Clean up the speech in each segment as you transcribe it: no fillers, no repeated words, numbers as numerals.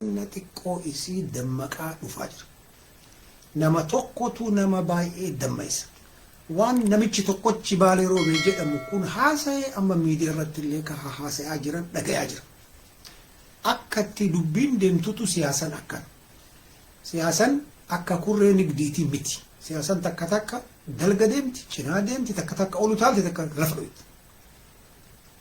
xiqqoo isii dammaqaa dhufaa jira. Nama tokkotu nama baay'ee dammaysa. Waan namichi tokkochi baalee roobee jedhamu kun haasa'ee amma miidiyaa irratti illee ka haasa'aa jiran dhagayaa jira. Akkatti dubbiin deemtutu siyaasan akkana. Siyaasan akka kurree nigdiitii miti. Siyaasan takka takka dalga deemti, cinaa deemti, takka takka olu taalti, takka lafa dho'iti.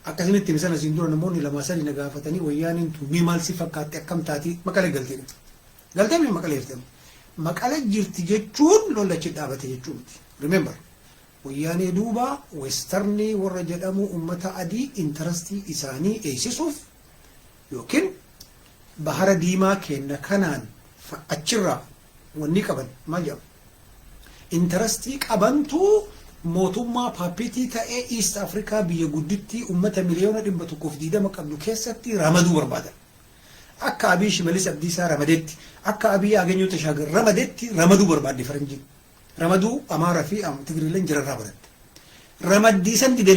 Akkasinitti misana siin dura namoonni lama sadii na gaafatanii wayyaaniin tu mi maal si fakkaatti akkam taati Maqalee galtee. Galtee mi Maqalee jirti. Maqalee jirti jechuun lolachi dhaabate jechuu miti. Remember, wayyaanee duuba westernii warra jedhamu ummata adii intarastii isaanii eegsisuuf yookiin bahara diimaa kenna kanaan achirraa wanni qaban maal jedhamu. Intarastii qabantu mootummaa paappitii ta'ee East Africa biyya gudditti ummata miliyoona 120 qabdu keessatti ramaduu barbaadan. Akka Abiy Shimalis Abdiisaa ramadetti, akka Abiy Aganyoo Tashaagar ramadetti ramaduu barbaadde faranjiin. Ramaduu Amaaraa fi Tigriileen jirarraa baratte. Ramaddiisan dide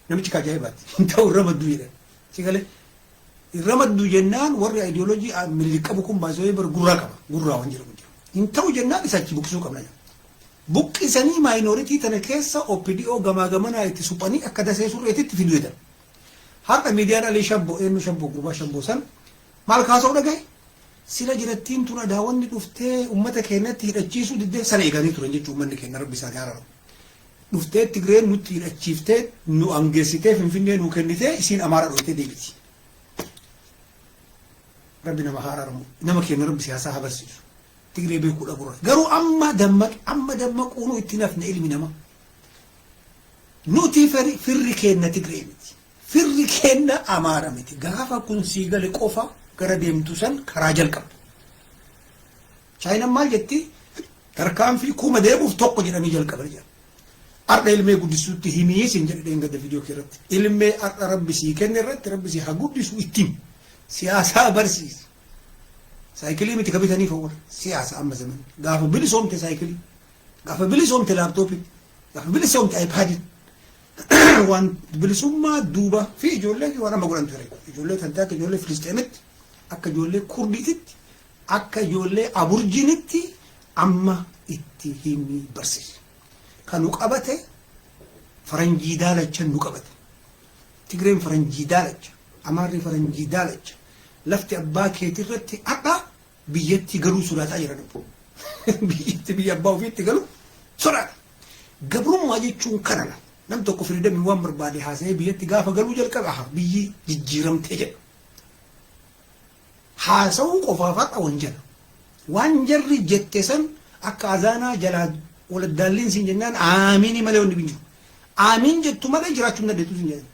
namichi kajaa'ibaatti. Hin ta'u ramadduu jedhan. Sigalee ramadduu jennaan warri ideoloojii miliq qabu kun baasoo bar gurraa qaba. Gurraa waan jedhamu jira. Hin ta'u jennaan isa achi buqsuu qabna. Buqqisanii maayinooritii tana keessa OPDO gamaa gamanaa itti suphanii akka dasee surreetitti fiduu jedhan. Har'a miidiyaan Alii Shabboo eenyu Shabboo gurbaa Shabboo san maal kaasa'u dhagaye? Sila jirattiin tuna daawwanni dhuftee ummata keenyatti hidhachiisuu diddee sana eeganii turan jechuun uummanni keenya rabbi isaanii haaramu. Dhuftee Tigreen nutti hidhachiiftee nu angeessitee Finfinnee nu kennitee isiin Amaaraa dhoyitee deebiti. Rabbi nama haaramu nama keenya rabbi siyaasaa habarsiisu. Tigree beekuudha gurra. Garuu amma dammaquunu itti nafne ilmi nama. Nuti firri keenna Tigree miti. Firri keenna Amaara miti. Gaafa kun sii gale qofa gara deemtu san karaa jalqabdu. Chaayinaan maal jetti? Tarkaanfii kuma deemuuf tokko jedhanii jalqaban jedha. Har'a ilmee guddisuutti himii siin jedhee gadda viidiyoo keerratti. Ilmee har'a rabbi sii kenne irratti rabbi sii haa guddisu ittiin siyaasaa barsiisa. Saayikilii miti kabitanii fawwara siyaasa amma zaman. Gaafa bilisoomte saayikilii, gaafa bilisoomte laaptooppii, gaafa bilisoomte aayipaadii. Waan bilisummaa duuba fi ijoollee waan amma godhan ture. Ijoollee tantaa akka ijoollee Filisteemitti, akka ijoollee Kurdiititti, akka ijoollee Aburjiinitti amma itti himii barsiisa. Kan nu qabate faranjii daalacha nu qabate. Tigreen faranjii daalacha, Amaarri faranjii daalacha. Lafti abbaa keetirratti har'a biyyatti galuu sodaataa jiran. Biyyatti biyya abbaa ofiitti galu sodaata. Gabrummaa jechuun kanadha. Nam tokko firiidamii waan barbaade haasa'ee biyyatti gaafa galuu jalqaba biyyi jijjiiramtee jedha. Haasa'uu qofaaf har'a wanjala. Waan jarri jette san akka azaanaa jalaa waladdaalliin siin jennaan aamiinii malee wanni binjiru. Aamiin jettu malee jiraachuun dandeettu siin jedhan.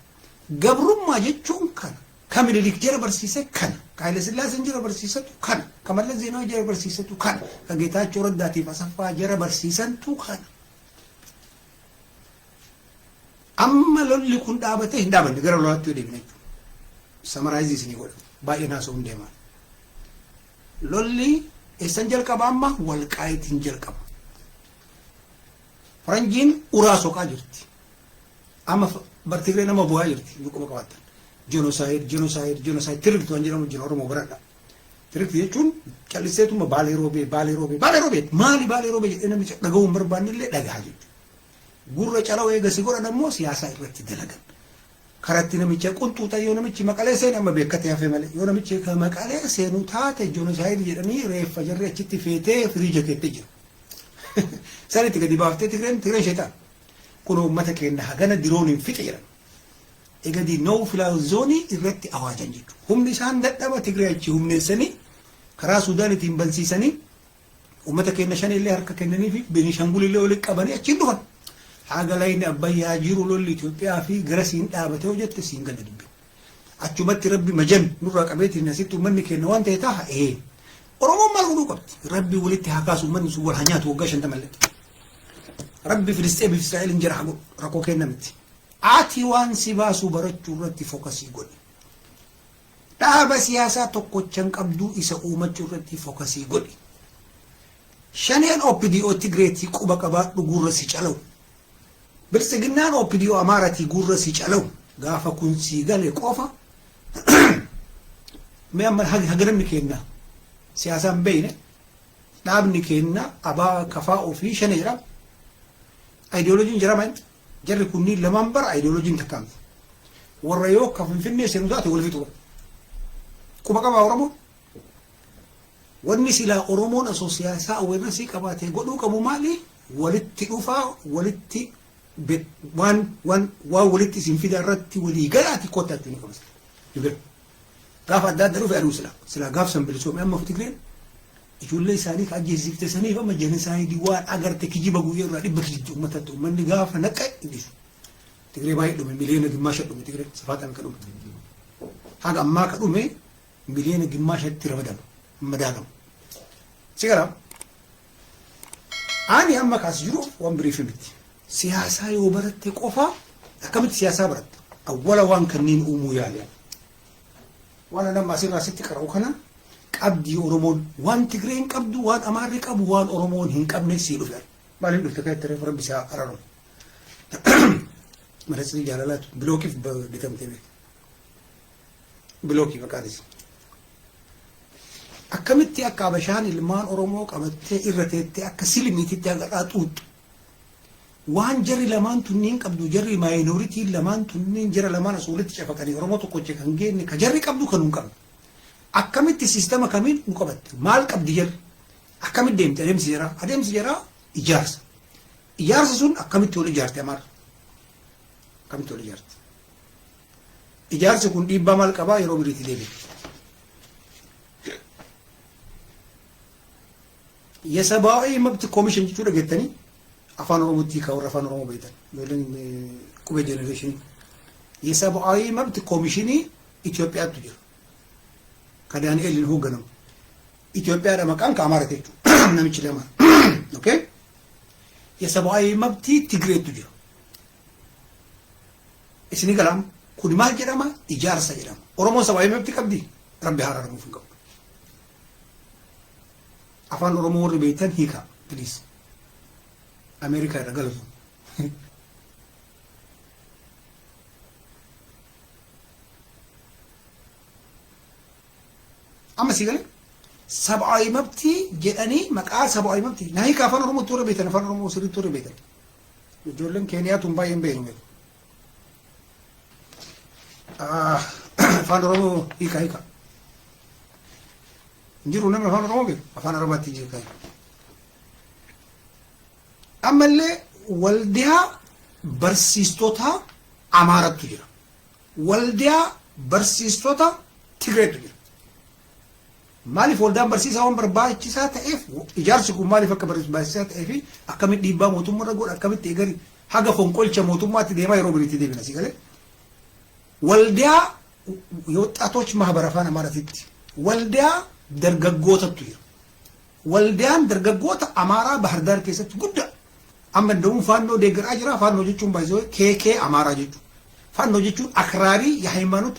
Gabrummaa jechuun kana. Kamililik jara barsiise kana. Haayile Sillaaseen jara barsiisatu kana. Mallas Zeenaawii jara barsiisatu kana. Geetaachoo Raddaatiif Asaffaa jara barsiisantu kana. Amma lolli kun dhaabatee hin dhaabanne gara lolaatti deemna jechuudha. Samaraayizii isinii godha. Baay'ee naasoo hin deeman. Lolli eessan jalqaba amma Walqaayitiin jalqaba. Faranjiin uraa soqaa jirti. Amma Tigree nama bu'aa jirti. Luquma qabaatan. Genocide tirikti waan jedhamu jira Oromoo biradha. Tirikti jechuun calliseetuma baalee roobee. Maali baalee roobee jedhee namicha dhaga'uun barbaanne illee dhagahaa jechuudha. Gurra calaa eegasi godhan ammoo siyaasaa irratti dalagan. Karatti namicha qunxuuxa yoo namichi Maqalee seene amma beekkatee hafe malee yoo namichi Maqalee seenu taate genocide jedhanii reeffa jarri achitti feetee firiija keettee jira. Sanitti gadi baaftee Tigreen sheetaan. Kun uummata keenya hagana dirooniin fixe jedhama. Egadi noo filaazoonii irratti awaajan jechuudha. Humni isaan dadhaba Tigree achi humneessanii karaa Suudaanitiin bansiisanii uummata keenya shan illee harka kennanii fi Beenishaangul illee walitti qabanii achiin dhufan. Haga layni Abbayyaa jiru lolli Itoophiyaa fi gara siin dhaabatee hojjette siin gala dubbi. Achumatti rabbi majan nurraa qabeetiin asitti uummanni keenya waan ta'e ta'a Oromoon maal godhuu qabdi? Rabbi walitti haa kaasu uummanni sun wal haa nyaatu waggaa 50 malee. Rabbi Filisteemiif Israa'eliin jira rakkoo kenna miti. Ati waan si baasu barachuu irratti fookasii godhi. Dhaaba siyaasaa tokkochan qabduu isa uumachuu irratti fookasii godhi. Shaneen OPDO Tigreetii quba qabaadhu gurra si calawu. Bilisiginnaan OPDO Amaaratii gurra si calawu. Gaafa kun si gale qofa. Mee amma haganamni kenna siyaasan beeyne dhaabni kenna abaa kafaa ofii shane jira ideolojiin jira maal jarri kunniin lamaan bara ideolojiin takkaan warra yoo ka Finfinnee seenu taate wal fixu quba qaba Oromoo wanni silaa Oromoon osoo siyaasaa awareness qabaatee godhuu qabu maali walitti dhufaa walitti waan walitti isin fida irratti walii galaati kottaatti ni qabas dibir gaafa adda adda dhufe aduu silaa gaaf san bilisoomee amma Tigreen ijoollee isaanii ka ajjeesifte saniif amma jana isaanii waan agarte kijiba guyyaa irraa dhibba kijibti uummatatti uummanni gaafa naqa dhiisu Tigree baay'ee dhume miliyoona gimmaasha dhume Tigree safaatan ka dhume haga ammaa ka dhume miliyoona gimmaashatti rabadamu madaagamu sigara ani amma kaas jiru waan biriif miti siyaasaa yoo baratte qofa akkamitti siyaasaa baratta awwala waan kanniin uumuu yaale waan nama asirraa sitti qara'u kana qabdi Oromoon waan Tigreen qabdu waan Amaarri qabu waan Oromoon hin qabne sii dhufe maaliif dhufte ka itti rabbi isaa araru marasii jaalalaatu bilookiif bitamte bilookii maqaanis akkamitti akka abashaan ilmaan Oromoo qabattee irra teettee akka silmiititti agarraa xuuxxu waan jarri lamaan tunniin qabdu jarri maayinooritiin lamaan tunniin jara lamaan asii walitti cafaqanii Oromoo tokkoche kan geenne ka jarri qabdu kan hin qabne akkamitti siistama kamiin nu qabatte maal qabdi jarri akkamitti deemte adeemsi jira ijaarsa sun akkamitti ol ijaarte Amaar akkamitti ol ijaarte ijaarsi kun dhiibbaa maal qabaa yeroo biriitti deebi'e የሰብአዊ መብት ኮሚሽን ጅቱ ደገተኒ አፋን ኦሮሞቲ ካወራ አፋን ኦሮሞ በይተን ወለን ቁበ ጄኔሬሽን የሰብአዊ መብት ኮሚሽን ኢትዮጵያ ትጅር ከዳንኤል ልሁገነም ኢትዮጵያ ደመቃን ከአማራቴቹ ነምች ለማ ኦኬ የሰብአዊ መብት ትግሬ ትጅር እስኒ ገላም ኩድማ ጀራማ ኢጃርሳ ጀራማ ኦሮሞ ሰብአዊ መብት ቀብዲ ረቢ ሀራር ሙፍንቀው afaan Oromoo warri beektan hiika please Ameerikaa irra galatu amma si gale sab'aawi mabtii jedhanii maqaa sab'aawi mabtii na hiika afaan Oromoo warri beektan afaan Oromoo sirriitti warri beektan ijoolleen Keeniyaatuun baay'een beeknu afaan Oromoo hiika jiru nama afaan Oromoo beeku afaan Oromooti jiru kan ammallee waldiyaa barsiistota Amaaratu jira waldiyaa barsiistota Tigreetu jira maaliif waldaan barsiisaa waan barbaachisaa ta'eef ijaarsi kun maaliif akka barbaachisaa ta'eef akkamitti dhiibbaa mootummaa godha akkamitti eegari haga fonqolcha mootummaatti deemaa yeroo biriitti deebina si galee waldiyaa የወጣቶች ማህበር afaan Amaaratitti waldiyaa dargaggootatu jira waldiyaan dargaggoota Amaaraa Bahar Daar keessatti guddaa amma ndawun faannoo deeggaraa jira faannoo jechuun baay'ee keekee Amaaraa jechuun faannoo jechuun akraarii yahaymaanut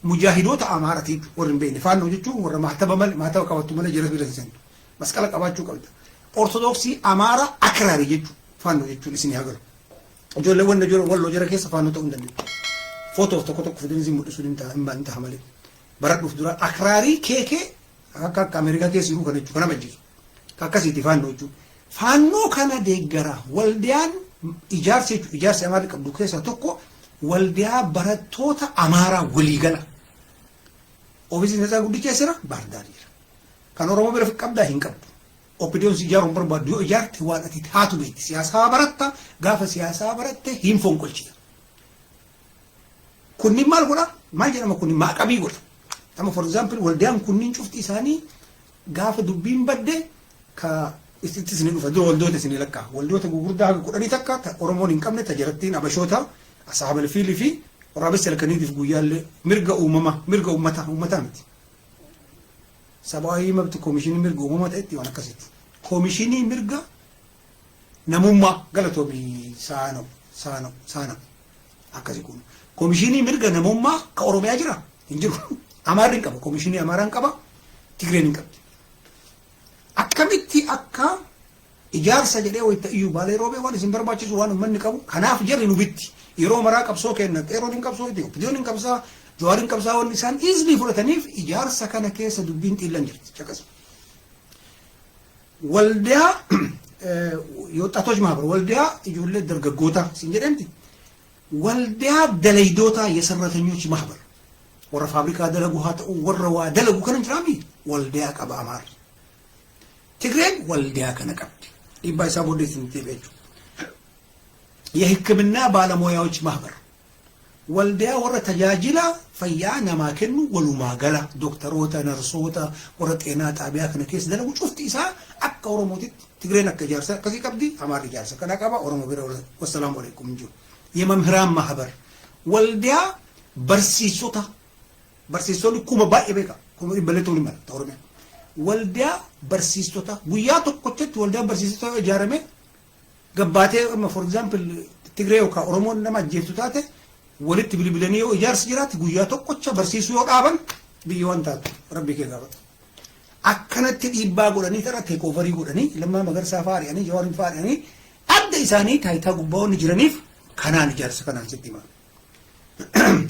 mujaahidoota Amaaraati warri hin beekne faannoo jechuun warra maataba qabattu malee jira bira masqala qabaachuu qabda ortodoksii Amaaraa akraarii jechuun faannoo jechuun isin hagalu ijoollee wanna jira walloo jira keessa faannoo ta'uu hin dandeenye footoof tokko tokko fidanii mul'isuu hin ta'a malee baradhuuf dura akraarii keekee akka Ameerikaa keessa jiru kana jechuun kana majjisu akkasitti faannoo jechuun faannoo kana deeggara waldiyaan ijaarsi Amaarri qabdu keessaa tokko waldiyaa barattoota Amaaraa waliigala ofiisiin isaa guddicha jira Bahar Daar jira kan Oromoo bira qabdaa hin qabdu opiniyoon ijaaruun barbaadu yoo ijaarte waan ati taatu beekti siyaasaa baratta gaafa siyaasaa baratte hin fonqolchita kunni maal godha maal jedhama kunni maaqabii godha amma for example waldiyaan kunniin cufti isaanii gaafa dubbiin badde ka istitti isin dhufa dura waldoota isin lakkaa waldoota gurguddaa haga kudhanii takka Oromoon hin qabne tajarattiin abashoota asaabal fiilii fi waraabessa halkaniitiif guyyaallee mirga uummataa miti sab'aawi mabti koomishinii mirga uumamaa ta'etti waan akkasitti koomishinii mirga namummaa galatoomi saana akkasi kun koomishinii mirga namummaa ka Oromiyaa jira hin jiru Amaarri hin qaba koomishinii Amaaraan qaba Tigreen hin qabdi akkamitti akka ijaarsa jedhee wayita iyyuu baalee roobee waan isin barbaachisu waan uummanni qabu kanaaf jarri nu bitti yeroo maraa qabsoo kenna qeeroon hin qabsoo itti oppidiyoon hin qabsaa Jawaarin qabsaa'onni isaan easily fudhataniif ijaarsa kana keessa dubbiin xiillan jirti caqas. Waldaa የወጣቶች ማህበር ወልዲያ ijoollee dargaggoota siin jedhamti waldaa dalaydoota የሰራተኞች ማህበር warra faabሪkaa dalagu haa ta'u warra waa dalagu kana jiraami waldaa qaba Amaar Tigreen waldaa kana qabdi dhiibbaa isaa booddeetti nuti beeku የሕክምና ባለሙያዎች ማህበር waldaa warra tajaajila fayyaa namaa kennu walumaa gala doktoroota narsoota warra xeenaa xaabiyaa kana keessa dalagu cufti isaa akka oromootitti Tigreen akka ijaarsa akkasii qabdi Amaar ijaarsa kana qaba Oromoo bira wassalamu alaykum jiru የመምህራን ማህበር waldaa barsiisonni kuma baay'ee beeka kuma dhibballeetu ni mala Oromiyaa waldaa barsiistota guyyaa tokkotti waldaa barsiistota ijaarame gabbaatee for example Tigree yookaan Oromoon nama ajjeeftu taate walitti bilbilanii yoo ijaarsi jiraate guyyaa tokkocha barsiisuu yoo dhaaban biyya waan taatu rabbi kee gaafata akkanatti dhiibbaa godhanii tara teekoovarii godhanii lammaa magarsaa faari'anii jawaarin faari'anii adda isaanii taayitaa gubbaa'onni jiraniif kanaan ijaarsa kanaan sitti hima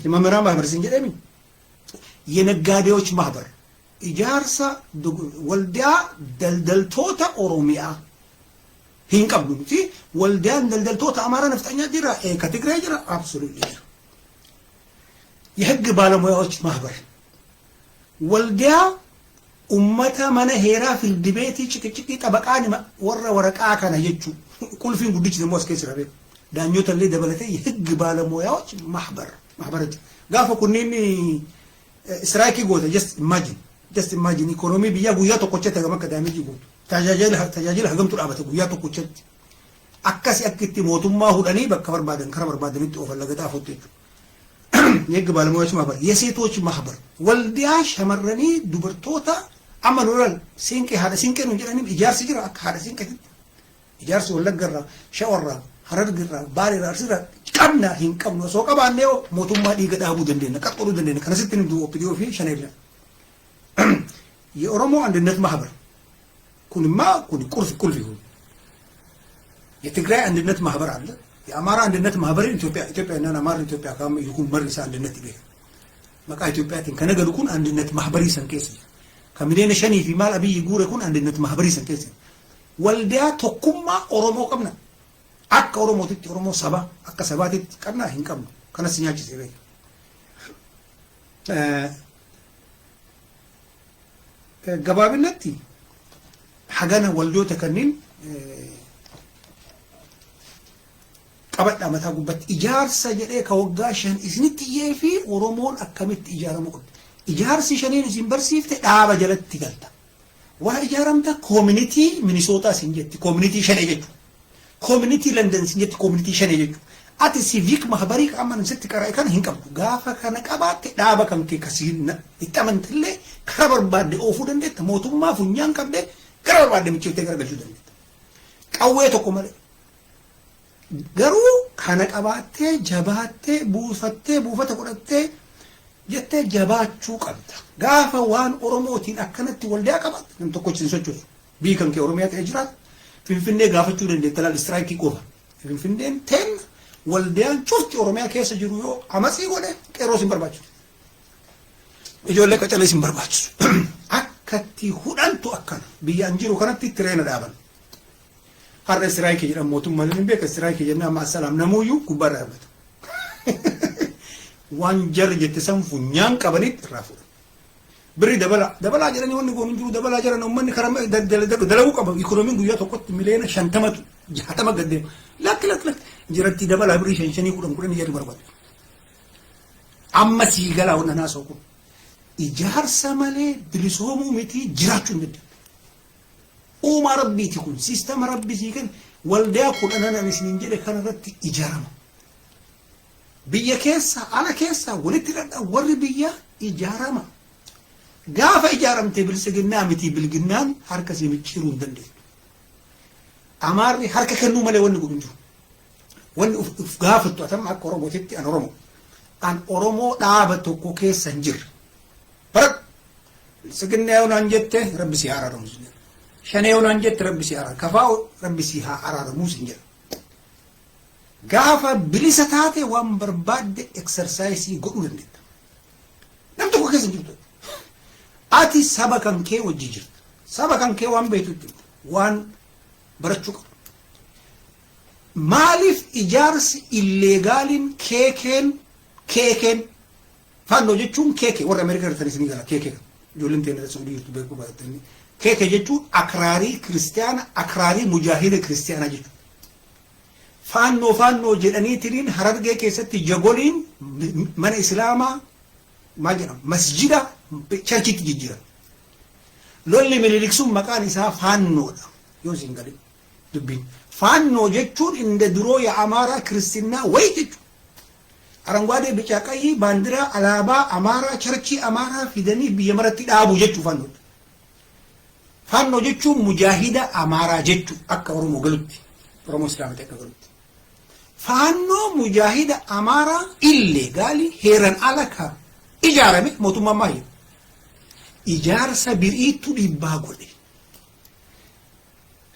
የመምህራን ማህበር ሲን ጀደሚ የነጋዴዎች ማህበር ኢጃርሳ ወልዲያ ደልደልቶታ ኦሮሚያ ሂንቀብዱቲ ወልዲያን ደልደልቶታ አማራ ነፍጠኛ ጅራ ከትግራይ ጅራ አብሶሉትሊ የህግ ባለሙያዎች ማህበር ወልዲያ ኡመተ መነ ሄራ ፍርድ ቤት ጭቅጭቂ ጠበቃን ወረ ወረቃ ከነ የቹ ቁልፊን ጉድጭ ደሞ እስከ ዳኞተ ላይ ደበለተ የህግ ባለሙያዎች ማህበረች ጋፈ ኩኒኒ ስትራይክ ጎተ just imagine ኢኮኖሚ ቢያ ጉያ ተቆጨ ተገመከ ዳሜጅ ጎቱ ታጃጀል ሀገምቱ ዳበተ ጉያ ተቆጨ አካሲ አክቲ ሞቱማ ሁዳኒ በከበር ባደን ከረበር ባደን ተወፈለገታ ፎቶቹ የህግ ባለሙያዎች ማህበር የሴቶች ማህበር ወልዲያ ሸመረኒ ዱበርቶታ አመኑራል ሲንቄ ሀደ ሲንቄ ነው ጀራኒ ኢጃርሲ ጅራ ሀደ ሲንቄ ኢጃርሲ ወለገራ ሸወራ harar girra baare rarsira qabna hin qabno so qabaanne mootummaa dhiiga dhaabuu dandeenya qaxxuruu dandeenya kana sitti nimdu opidiyoo fi shaneella የኦሮሞ አንድነት ማህበር ኩንማ ኩን ቁርፍ ቁልፊ ሁን የትግራይ አንድነት ማህበር አለ የአማራ አንድነት ማህበር ኢትዮጵያና አማራ ኢትዮጵያ ካም ይሁን መርሳ አንድነት ይበ መቃ ኢትዮጵያቲን ከነገዱ ኩን አንድነት ማህበር ይሰንከስ ከሚደነ ሸኒ ፊ ማል አብይ ጉረ ኩን አንድነት ማህበር ይሰንከስ ወልዲያ ተኩማ ኦሮሞ ቀብና akka oromotitti oromo saba akka sabaatitti qabna hin qabnu kanas nyaachise beek gabaabinatti hagana waldoota kanneen qabadha mataa gubbatti ijaarsa jedhee ka waggaa 5 isinitti yeefi oromoon akkamitti ijaaramu qabdi ijaarsi shaneen isin barsiifte dhaaba jalatti galta waa ijaaramta community Minnesota sin jetti community shanee jechuudha community London sinjetti community shane jechu ati civic mahbari qaman sitti qaraa kan hin qabdu gaafa kana qabaate dhaaba kan kee kasiinna itamantille kara barbaade oofuu dandeetta mootummaa funyaan qabde kara barbaade michite gargalchuu dandeetta qawwee tokko malee garuu kana qabaate jabaate buufata godhatte jette jabaachuu qabda gaafa waan oromootiin akkanatti waldaa qabaate nam tokkochi sochoosu bii kan kee oromiyaa ta'e jiraat finfinnee gaafachuu dandeetta laal istiraayikii qofa finfinneen ten waldaan cufti oromiyaa keessa jiru yoo amasii godhe qeeroo sin barbaachisu ijoollee qacalee sin barbaachisu akkatti hudhantu akkana biyyaan jiru kanatti tireena dhaaban har'a istiraayikii jedhamu mootummaan hin beeka istiraayikii jennaan amma assalaam namuuyyuu gubbaa dhaabata waan jarri jette san funyaan qabanitti irraa fuudhan biri dabala jedhanii wanni goonu jiru dabala jedhan ummanni karama dalagu qaba ikoonomiin guyyaa tokkotti miliyoona 50 60 gaddeema lak jiratti dabala biri 5 10 jedhu barbaadu amma siigala wonna naasoo kun ijaarsa malee bilisoomuu miti jiraachuu hin dandeenye uuma rabbiiti kun siistama rabbii kan waldaa kudhanan isiniin jedhe kanarratti ijaarama biyya keessa ala keessa walitti dhadha warri biyya ijaarama gaafa ijaaramte bilisiginnaa miti bilginnaan harka si micciiruu hin dandeenye amaarri harka kennuu malee wanni godhu jiru wanni uf gaafattu atam akka oromootitti an oromoo dhaaba tokko keessa hin jirre barak bilisiginnaa yoo naan jette rabbi si araaramu shanee yoo naan jette rabbi si araaramu kafaa rabbi si haa araaramu sin jedha gaafa bilisa taate waan barbaadde exercise godhuu dandeetta nam tokko keessa jirtu ati saba kan kee wajji jirta saba kan kee waan beektutti waan barachuu qabu maaliif ijaarsi illeegaaliin keekeen faannoo jechuun keeke warra Ameerikaa irratti ni gala keeke ijoolleen teenya Saudii jirtu beekuu baatanii keeke jechuun akraarii kiristiyaana akraarii mujaahida kiristiyaana jechuudha. Faannoo jedhaniitiin Harargee keessatti jagoliin mana islaamaa maal jedhama masjida charchiitti jijjiiran. Lolli mililiksuun maqaan isaa faannoodha yoo isin gadi dubbiin. Faannoo jechuun inda duroo ya amaaraa kiristinnaa wayi jechuudha. Aranguwaadee bicaa qayyii baandiraa alaabaa amaaraa charchii amaaraa fidanii biyya maratti dhaabu jechuu faannoodha. Faannoo jechuun mujaahida amaaraa jechuu akka Oromoo galutti Oromoo islaamatti akka galutti. Faannoo mujaahida amaaraa illeegaalii heeran ala ka ijaarame mootummaa maayii ijaarsa biriitu dhiibbaa godhe.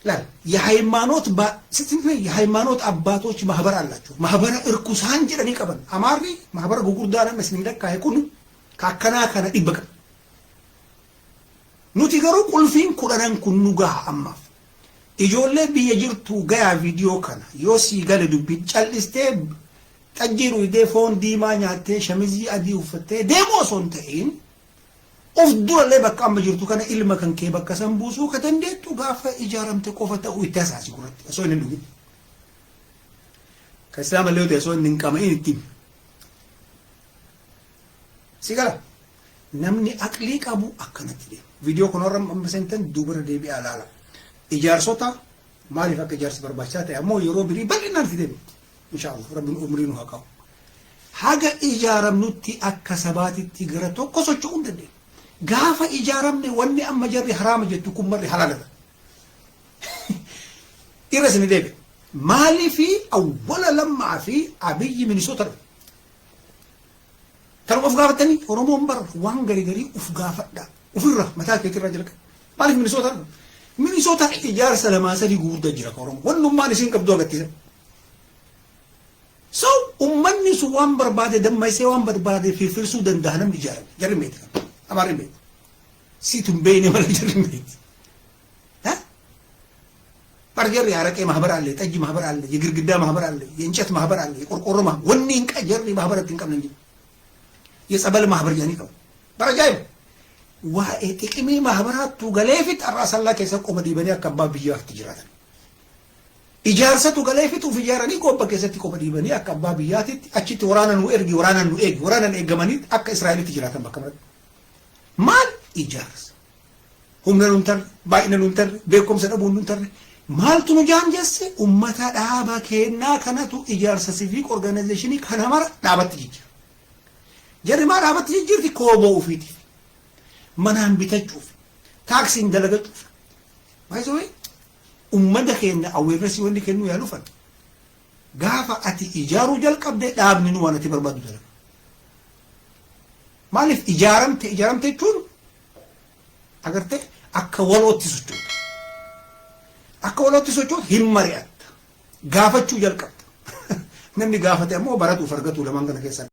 Laal የሃይማኖት አባቶች ማህበር አላቸው ማህበረ እርኩሳን ጀደኒ ቀበን አማሪ ማህበረ ጉጉርዳና መስኒን ደካ ይኩኑ ካከና ከነ ዲበቀ ኑቲ ገሩ ቁልፊን ኩደነን ኩኑ ጋ አማ ኢጆሌ ቢየጅርቱ ጋያ ቪዲዮ ከና ዮሲ ገለ ዱቢ ጨልስቴ ጠጂሩ ዴፎን ዲማ ኛቴ ሸሚዚ አዲ ውፈቴ ዴሞ ሶንተኢን of dura le bakka amma jirtu kana ilma kan kee bakka san buusuu ka dandeettu gaafa ijaaramte qofa ta'uu itti asaasi kuratti osoo inni dhugi ka islaama leewte osoo inni hin qama'in itti sigala namni aqlii qabu akkanatti deema viidiyoo kanarra amma sentan dubara deebi'aa laala ijaarsota maaliif akka ijaarsi barbaachisaa ta'e ammoo yeroo birii bal'inaan itti deema inshaallah rabbiin umrii nu haa qabu haga ijaaramnutti akka sabaatitti gara tokko socho'uu hin dandeenya. Gaafa ijaaramne wanni amma jarri haraama jettu kun marri halaalata. Irra isin deebi. Maalii fi awwala lammaa fi abiyyi minisoota dha. Kan of gaafatanii Oromoon bara waan garii uf gaafadha. Ufirra mataa keetirraa jira kan. Maaliif minisoota dha? Minisoota ijaarsa lamaa sadii gurguddaa jira kan Oromoo. Wannummaan isin qabdu agarsiisa. So ummanni sun waan barbaade dammaisee waan barbaade firfirsuu danda'a namni ijaarame. Jarri meeti kan. Amarin beet situm beyne wala jarrin beet ha barjarri araqee ማህበር አለ ጠጅ ማህበር አለ የግርግዳ ማህበር አለ የእንጨት ማህበር አለ የቆርቆሮ ማህበር ወኒን ቀጀሪ ማህበር አትንቀም እንጂ የጸበል ማህበር ያኒ ቀው በረጃይ ዋኤ ጥቅሚ ማህበራቱ ገለፊት አራሰላ ከሰቆ መዲበኒ አከባ ብያ ትጅራት ኢጃርሰቱ ገለፊቱ ፍያራኒ ቆበ ከሰቲ ቆ መዲበኒ አከባ ብያት አቺት ወራናን ወራናን ኤገመኒ አከ እስራኤል ትጅራት በከመት ማል ኢጃርስ ሁምነኑንተር ባይነኑንተር ቤኮም ሰደቡኑንተር ማልቱ ጃንጀስ ኡመታ ዳባ ከና ከነቱ ኢጃርስ ሲቪክ ኦርጋናይዜሽን ከነማር ዳበት ጅጅ ጀሪማ ዳበት ጅጅርቲ ኮቦ ኡፊቲ መናን ቢተጩፍ ታክሲ እንደለገጡ ባይዘዌ ኡመደ ከና አዌረሲ ወንዲ ከኑ ያሉፈን ጋፋ አቲ ኢጃሩ ጀልቀብደ ዳብኒኑ ዋነቲ በርባዱ ተለ ማለፍ ኢጃራምቴ ቹን አገርቴ አከወሎቲ ሶቹ ሂመሪያት ጋፈቹ ጀልቀብተ ነምኒ ጋፈተ ሞ በረቱ ፈርገቱ ለማንገነ ከሰ